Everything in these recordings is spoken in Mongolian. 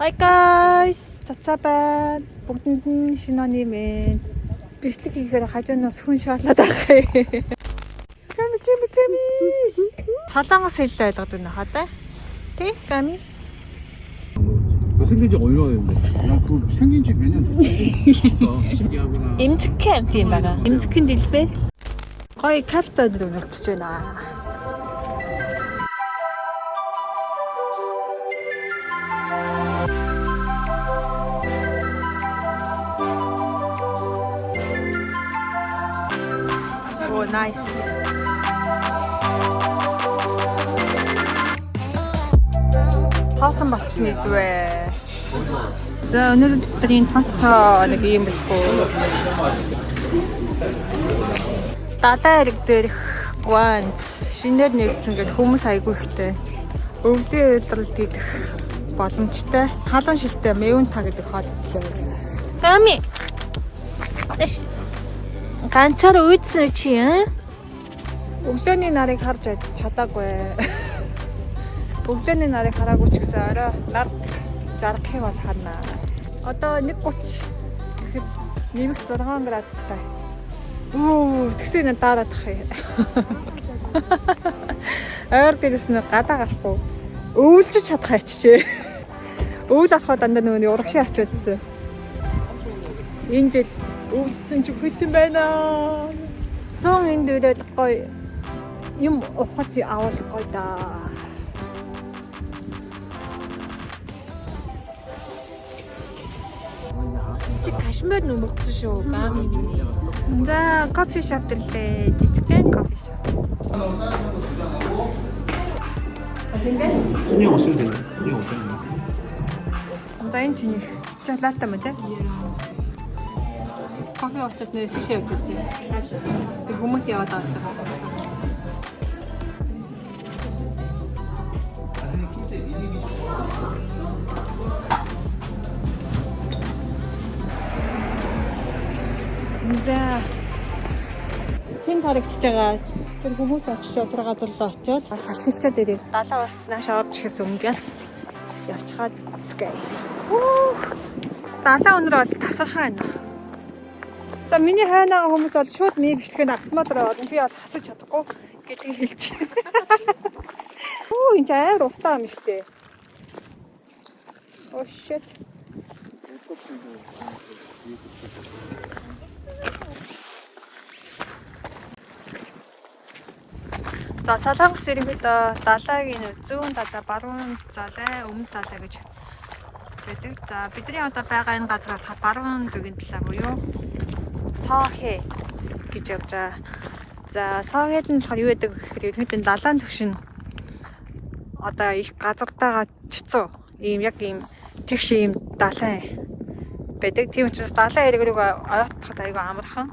Hi guys! Цацабай. Бүгдэнд нь шинэ оны минь бичлэг хийхээр хажуунаас хүн шаалаад байгаа. Ками. Солонгос хэллээ ойлгоод байна хаа. Тэ? Ками. 생긴 지 얼마나 됐는데? 나 그거 생긴 지 몇 년 됐어. 신기하구나. Имзгэн тийм байгаа. Имзгэн дэлбэ. Гоё кафе дээр үлдчихэж байна. Oh, nice. Хоосон болтны двэ. За өнөөдрийн тонцоо нэг юм болов. Далайн хэрэг дээрх ганц шинээр нэгдсэн гэж хүмүүс айгүй ихтэй. Өвлийн уйлдралд идэх боломжтой. Халуун шилтэй мэвэн та гэдэг хоолтой. Ками. Эш. Ганцаар үйдсэн чи юм? Өглөөний нарыг харж чадаагүй. Өглөөний нарыг хараагүй ч гэсэн орой нар жаргахыг бол харна. Одоо 1:30 гэхэд нэмэх 6 градустай. Тэгсэн дараад ах юм. Ойр дээрээс нь гадаа гарахгүй. Өвлж чадах ачжээ. Өвл авахад дандаа нөгөө урагшийн авчиадсэн. Энэ жил өвлцсөн ч хүйтэн байна. 100 энд өрөөд гоё юм ухаж авах гоё да. Чи кашмир нүмэгсэн шүү. Гами. За кофе шоп дэрлээ. Жижигхэн кофе шоп. 손님 없으면 되네. 손님 없잖아. За энэ чиний шоколадтай мөн тий? Кофе очоод нэрсэж явж үзье. Тэг хүмүүс яваад байгаа. За тэн харагч байгаа. Тэр хүмүүс очиж өдрөө газар руу очиод салхилчаад ирээ. Далаа бас наашаа орж ихэс өмнөөс явчихад цэгээ. Далаа өнөр бол тасархаа байна. За миний хайнаа хүмүүс бол шууд ми бичлэгэнд автоматар орно. Би бол хасаж чадахгүй гэдгийг хэлж. Энэ амар устаа юм шүү дээ. Oh shit. За Солонгос иргэдээ далайгийн зүүн далай, баруун далай, өмнөд далай гэж байдаг. За бидний одоо байгаа энэ газар бол баруун зүгийн талай буюу Сохэ гэж явж байгаа. За Сохэд нь болохоор юу гэдэг гэхээр ерөнхийдөө далайн түвшин одоо их газартайгаа чицүү ийм яг ийм тэгш ийм далайн байдаг. Тийм учраас далайн хэрэг рүү ойтоход аюу амархан.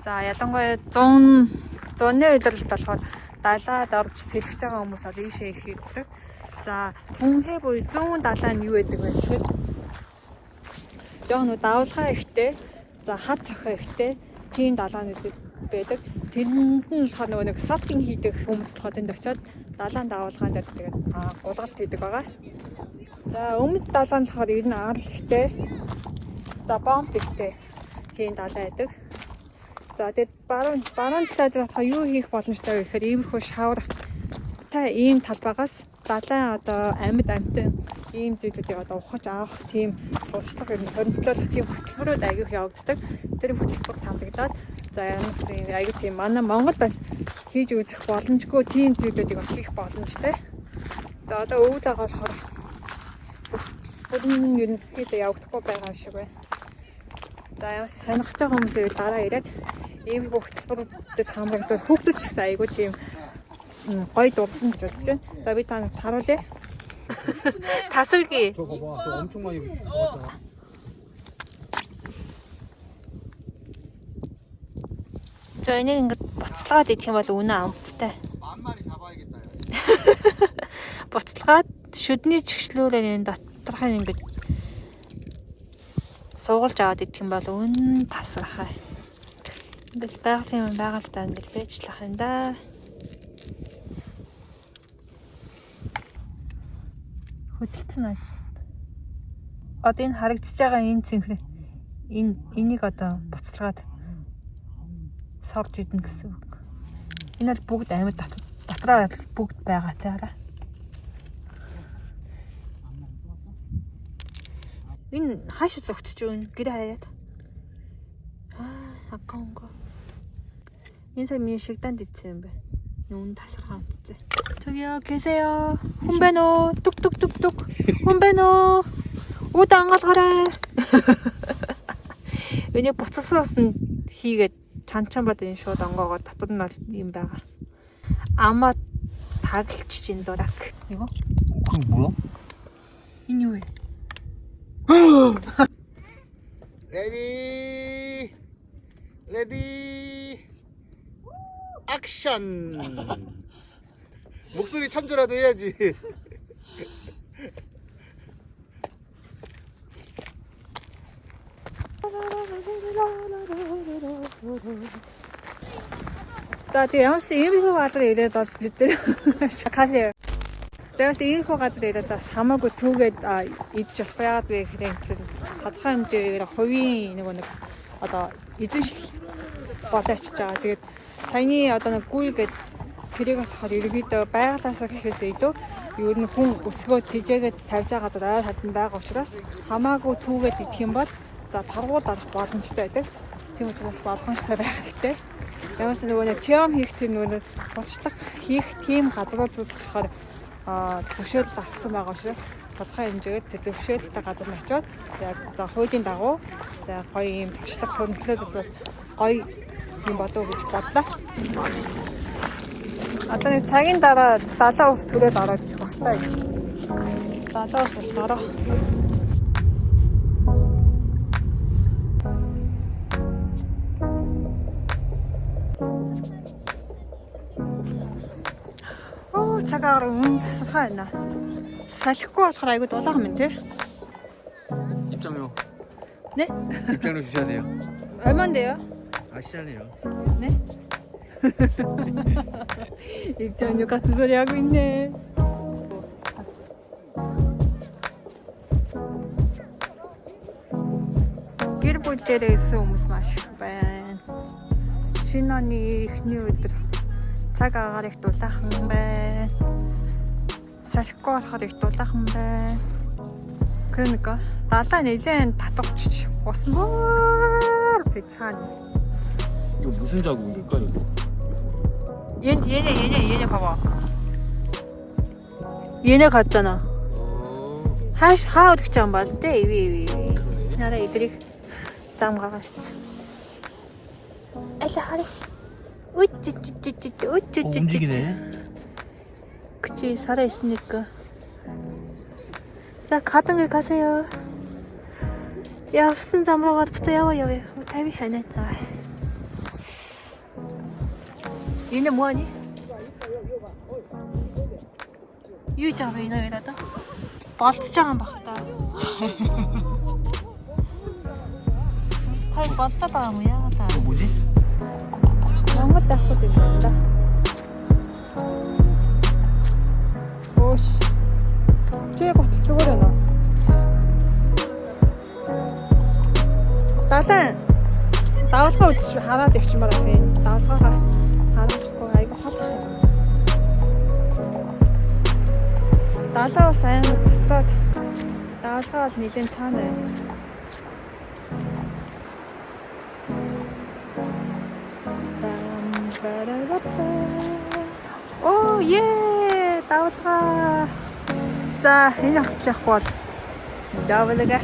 За ялангуяа 100-ны уйлдралд болохоор далаад орж сэлгэж байгаа хүмүүс бол ийшээ их ирдэг. За түнхээ буюу зүүн далай нь юу гэдэг вэ гэхээр жоон давлгаа ихтэй, за хад цохоо ихтэй тийм далаанууд байдаг. Тэрэнд нь болохоор нөгөө нэг сопинг хийдэг хүмүүс болохоор энд очиод далайн давлгаан дээр тэгээд улгалт хийдэг байгаа. За өмнөд далай нь болохоор ер нь арал ихтэй, за бомб ихтэй тийм далай байдаг. За тэгээд баруун талаад болохоор юу хийх боломжтой вэ гэхээр иймэрхүү шавартай ийм талбайгаас далайн одоо амьд амтэн ийм зүйлүүдийг одоо ухаж авах тийм туршлага ер нь хоригдлох тийм хөтөлбөрүүд аягүйх явагддаг. Тэр хөтөлбөр хамрагдаад за янзын аягүй тийм манай Монгол бас хийж үзэх боломжгүй тийм зүйлүүдийг бас хийх боломжтой. За одоо өвөл байгаа болохоор бүрэн ер нь хийдэ явагдахгүй байгаа юм шиг байна. За ямаас сонирхож байгаа хүмүүсээ дараа ирээд ийм хөтөлбөрүүдэд хамрагдвал хүүхдүүд ч гэсэн айгүй тийм гоё дурсан гэж бодож байна. За би та нарт харуулъя. Тасархий. 저거 봐. 저 엄청 많이 잡았잖아. За энийг ингээд буцалгаад идэх юм бол үнэ амттай. 만 마리 잡아야겠다. Буцалгаад шүдний чигшлүүрээр энэ доторх нь ингээд суугалж аваад идэх юм бол үнэ тасархай. Ингээд байгальтай ингээд бэжлэх юм да. Хөдөлсөн ажил. одоо энэ харагдаж байгаа энэ цэнхэр энийг одоо буцалгаад сорж идэнэ гэсэн үг. Энэ бол бүгд амьд дотроо бүгд байгаа цаараа. Энэ хаашаа зогтож өгнө гэрээ хаяад. Акаунга. Энэ сая миний шигданд ицсэн юм байна. Нүн тасархаа амттай. 저기요 계세요. хүн байна уу? 뚝뚝뚝뚝. хүн байна уу? Үүд ангалгараа. Энийг буцалсаас нь хийгээд чанчан бод энэ шууд онгоогоо дотор нь бол юм байгаа. Амаа таглчих чин дурак. Юу? 그거 뭐야? Энэ юу вэ? 레디 레디 액션. 목소리 참조라도 해야지. За тэгээ ямарс иймэрхүү газар ирээд бол бид нэр хасаа. Тэгээс иймэрхүү газар ирээд бас хамаагүй түүгээд идэж болох яагаад вэ гэхээр тодорхой хэмжээгээр хувийн нэг одоо эзэмшил болоочж байгаа. Тэгээд саяны одоо нэг гүйл гээд тэрийг болохоор ерөөдөө байгалаасаа гэхээс илүү ер нь хүн өсгөө тэжээгээд тавьж байгаа газар ойр хатан байгаа учраас хамаагүй түүгээд идэх юм бол за таргуул арах боломжтой байдаг. Тийм учраас болгоомжтой байх хэрэгтэй. Ямаас нөгөө нэг чиом хийх тэр нөгөө туршлага хийх тийм газрууд болохоор зөвшөөрөл авсан байгаа учраас тодорхой хэмжээгээр тэр зөвшөөрөлтэй газар нь очиод яг за хуулийн дагуу за гоё юм туршлага хөрөнгөлөөд бол гоё юм болов гэж бодлоо. Одоо нэг цагийн дараа 70 ус түрээд ороод ирэх багтаа. 70 ус дараа. цагаар тасалхаа байна. Салхихгүй болохоор айгүй дулаахан юм тий. 입장료. 네? 입장료 주셔야 돼요. 얼마인데요? 아시잖아요. 네? 입장료 같은 소리 하고 있네. гэр бүлээрээ ирсэн хүмүүс маш их байна. Шинэ оны эхний өдөр цаг агаар их дулаахан байна. Салхихгүй болохоор их дулаахан байна. Кэнэка далаа нэлээд татварч уснаа би цаана. 이거 무슨 자국일까 이거? 얘네 봐봐. 얘네 같잖아. хаа өдөгч юм бол тэ иви. Нараа идрийг зам гаргаж ирсэн. 알라. 움직이네. 그치 살아 있으니까. 자 가던 길 가세요. 야 무슨 잠으로 붙어요 여기. 답이 하네. 얘네 뭐하니? 유자 왜 이나 여기다? болцож байгаа юм баг та. Хай болцоод байгаа юм яа та. 뭐지? Монгол даахгүй юм байна да. Оош. Чи готл зүгээр байна уу? Далайн давалгаа үзчих хараад явчихмаар байна. Давалгаагаа харахгүй айгу хот. Далаа сайн таг. Давалгаа бол нэгэн цаана байна. Оо е давалгаа. За энэ авчих бол давалгаа.